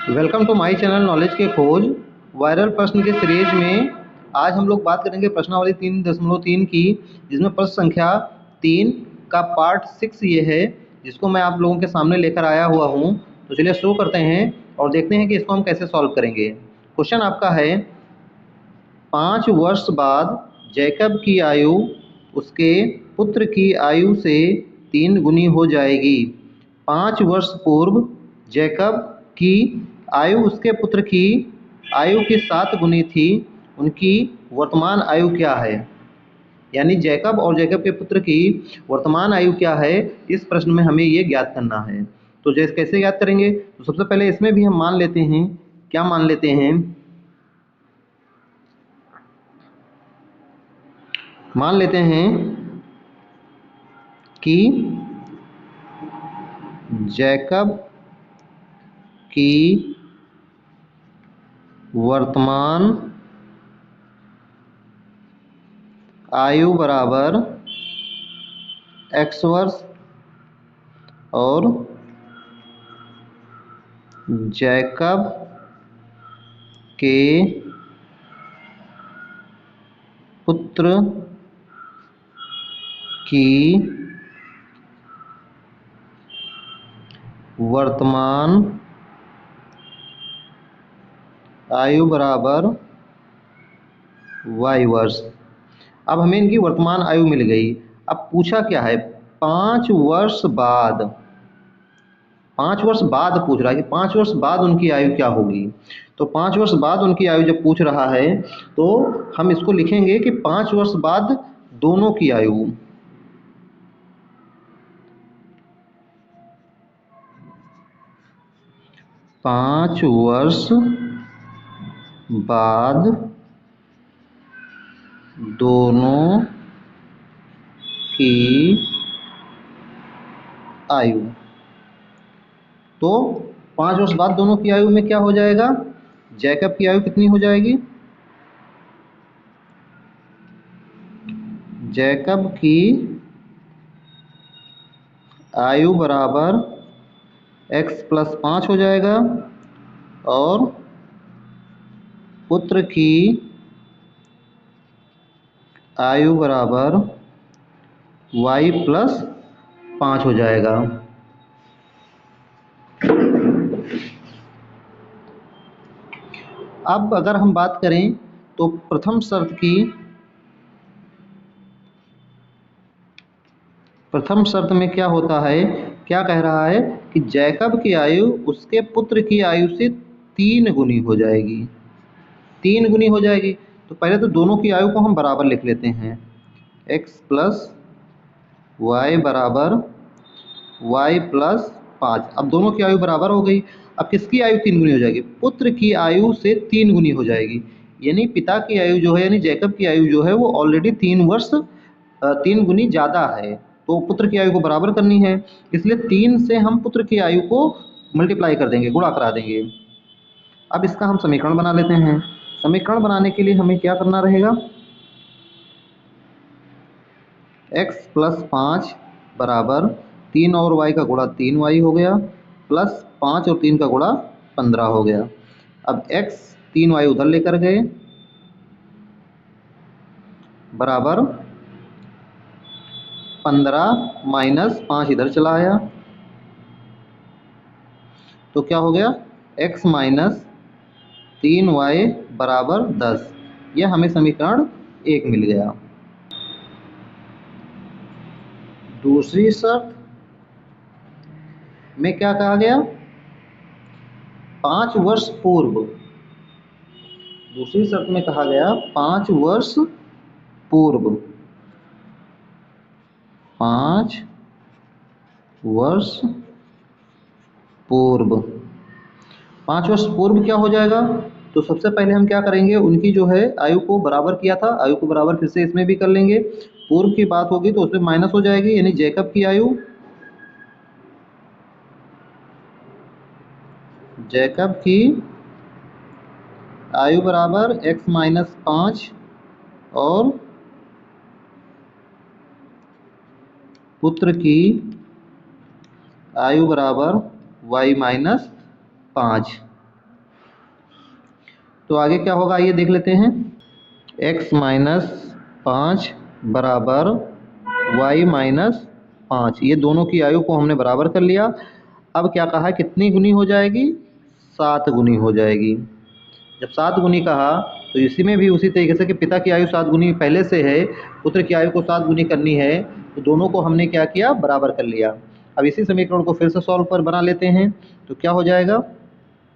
Welcome to my channel knowledge के खोज। Viral प्रश्न के सीरीज में आज हम लोग बात करेंगे प्रश्नावली 3.3 की, जिसमें प्रश्न संख्या 3 का पार्ट 6 ये है, जिसको मैं आप लोगों के सामने लेकर आया हुआ हूँ। तो चलिए शुरू करते हैं और देखते हैं कि इसको हम कैसे सॉल्व करेंगे। क्वेश्चन आपका है, 5 वर्ष बाद जैकब की आयु उसके पुत्र की आयु से 3 गुनी हो जाएगी। 5 वर्ष पूर्व जैकब की आयु उसके पुत्र की आयु की 7 गुनी थी। उनकी वर्तमान आयु क्या है? यानी जैकब और जैकब के पुत्र की वर्तमान आयु क्या है, इस प्रश्न में हमें ये ज्ञात करना है। तो जैसे कैसे ज्ञात करेंगे? तो सबसे पहले इसमें भी हम मान लेते हैं, क्या मान लेते हैं? मान लेते हैं कि जैकब की वर्तमान आयु बराबर x वर्ष और जैकब के पुत्र की वर्तमान आयु बराबर y वर्ष। अब हमें इनकी वर्तमान आयु मिल गई। अब पूछा क्या है? 5 वर्ष बाद, 5 वर्ष बाद पूछ रहा है कि 5 वर्ष बाद उनकी आयु क्या होगी। तो 5 वर्ष बाद उनकी आयु जब पूछ रहा है तो हम इसको लिखेंगे कि 5 वर्ष बाद दोनों की आयु, 5 वर्ष बाद दोनों की आयु। तो 5 वर्ष बाद दोनों की आयु में क्या हो जाएगा? जैकब की आयु कितनी हो जाएगी? जैकब की आयु बराबर x + 5 हो जाएगा और पुत्र की आयु बराबर y + 5 हो जाएगा। अब अगर हम बात करें तो प्रथम शर्त में क्या होता है, क्या कह रहा है कि जैकब की आयु उसके पुत्र की आयु से 3 गुनी हो जाएगी। 3 गुनी हो जाएगी। तो पहले तो दोनों की आयु को हम बराबर लिख लेते हैं, x + y बराबर y + 5। अब दोनों की आयु बराबर हो गई। अब किसकी आयु 3 गुनी हो जाएगी? पुत्र की आयु से 3 गुनी हो जाएगी। यानी पिता की आयु जो है, यानी जैकब की आयु जो है वो ऑलरेडी 3 गुनी ज़्यादा है। तो पुत्र की आयु को बराबर करनी है, इसलिए 3 से हम पुत्र की आयु को मल्टीप्लाई कर देंगे, गुणा करा देंगे। अब इसका हम समीकरण बना लेते हैं। समीकरण बनाने के लिए हमें क्या करना रहेगा? x + 5 बराबर 3 और y का गुणा 3y हो गया, प्लस 5 और 3 का गुणा 15 हो गया। अब x 3y उधर लेकर गए बराबर 15 - 5 इधर चला आया, तो क्या हो गया? x - 3y बराबर 10। यह हमें समीकरण 1 मिल गया। दूसरी शर्त में क्या कहा गया? 5 वर्ष पूर्व। दूसरी शर्त में कहा गया 5 वर्ष पूर्व, 5 वर्ष पूर्व। 5 वर्ष पूर्व क्या हो जाएगा? तो सबसे पहले हम क्या करेंगे, उनकी जो है आयु को बराबर किया था, आयु को बराबर फिर से इसमें भी कर लेंगे। पूर्व की बात होगी तो उसमें माइनस हो जाएगी, यानी जैकब की आयु बराबर x - 5 और पुत्र की आयु बराबर y - 5। तो आगे क्या होगा आइए देख लेते हैं। x माइनस 5 बराबर y माइनस 5, ये दोनों की आयु को हमने बराबर कर लिया। अब क्या कहा, कितनी गुनी हो जाएगी, 7 गुनी हो जाएगी। जब 7 गुनी कहा तो इसी में भी उसी तरीके से कि पिता की आयु 7 गुनी पहले से है, पुत्र की आयु को 7 गुनी करनी है, तो दोनों को हमने क्या किया, बराबर कर लिया। अब इसी समीकरण को फिर से सॉल्व पर बना लेते हैं। तो क्या हो जाएगा,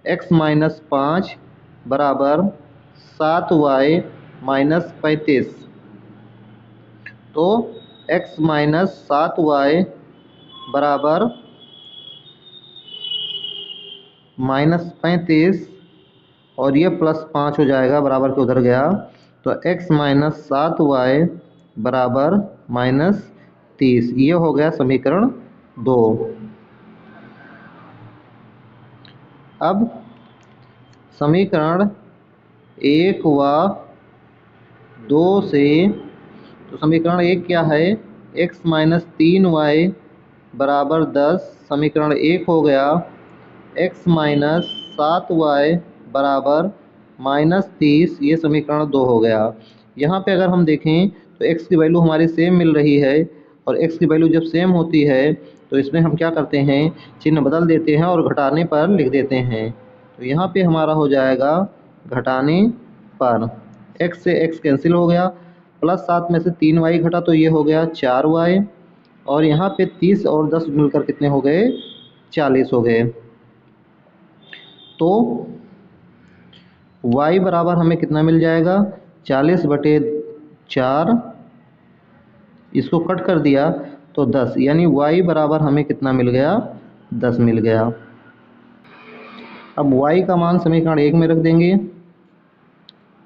x माइनस 5 बराबर 7y माइनस 35। तो x माइनस 7y बराबर माइनस 35 और ये प्लस 5 हो जाएगा, बराबर के उधर गया। तो x माइनस 7y बराबर माइनस 30, ये हो गया समीकरण 2। अब समीकरण 1 व 2 से, तो समीकरण 1 क्या है, x माइनस 3y बराबर 10, समीकरण 1 हो गया। x माइनस 7y बराबर माइनस 30, ये समीकरण 2 हो गया। यहाँ पे अगर हम देखें तो x की वैल्यू हमारी सेम मिल रही है, और x की वैल्यू जब सेम होती है तो इसमें हम क्या करते हैं, चिन्ह बदल देते हैं और घटाने पर लिख देते हैं। तो यहाँ पे हमारा हो जाएगा घटाने पर, x से x कैंसिल हो गया, प्लस 7 में से 3y घटा तो ये हो गया 4y, और यहाँ पे 30 और 10 मिलकर कितने हो गए, 40 हो गए। तो y बराबर हमें कितना मिल जाएगा, 40/4, इसको कट कर दिया तो 10, यानी y बराबर हमें कितना मिल गया, 10 मिल गया। अब y का मान समीकरण 1 में रख देंगे।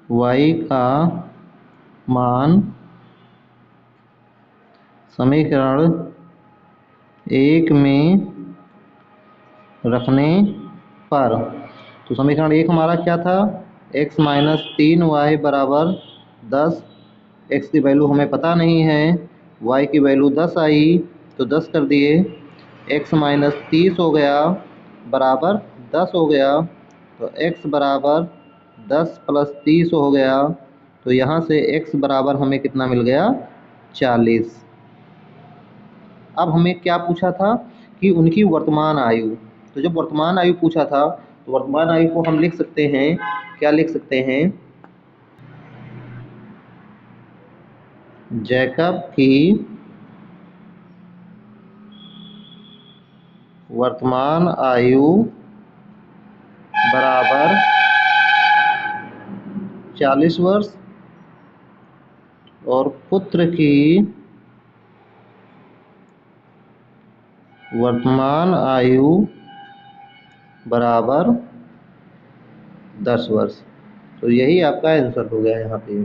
y का मान समीकरण 1 में रखने पर, तो समीकरण 1 हमारा क्या था, x माइनस 3y बराबर 10, x की वैल्यू हमें पता नहीं है, y की वैल्यू 10 आई तो 10 कर दिए, x माइनस 30 हो गया बराबर 10 हो गया, तो x बराबर 10 प्लस 30 हो गया, तो यहाँ से x बराबर हमें कितना मिल गया, 40। अब हमें क्या पूछा था कि उनकी वर्तमान आयु, तो जब वर्तमान आयु पूछा था तो वर्तमान आयु को हम लिख सकते हैं, क्या लिख सकते हैं, जैकब की वर्तमान आयु बराबर 40 वर्ष और पुत्र की वर्तमान आयु बराबर 10 वर्ष। तो यही आपका आंसर हो गया यहाँ पे।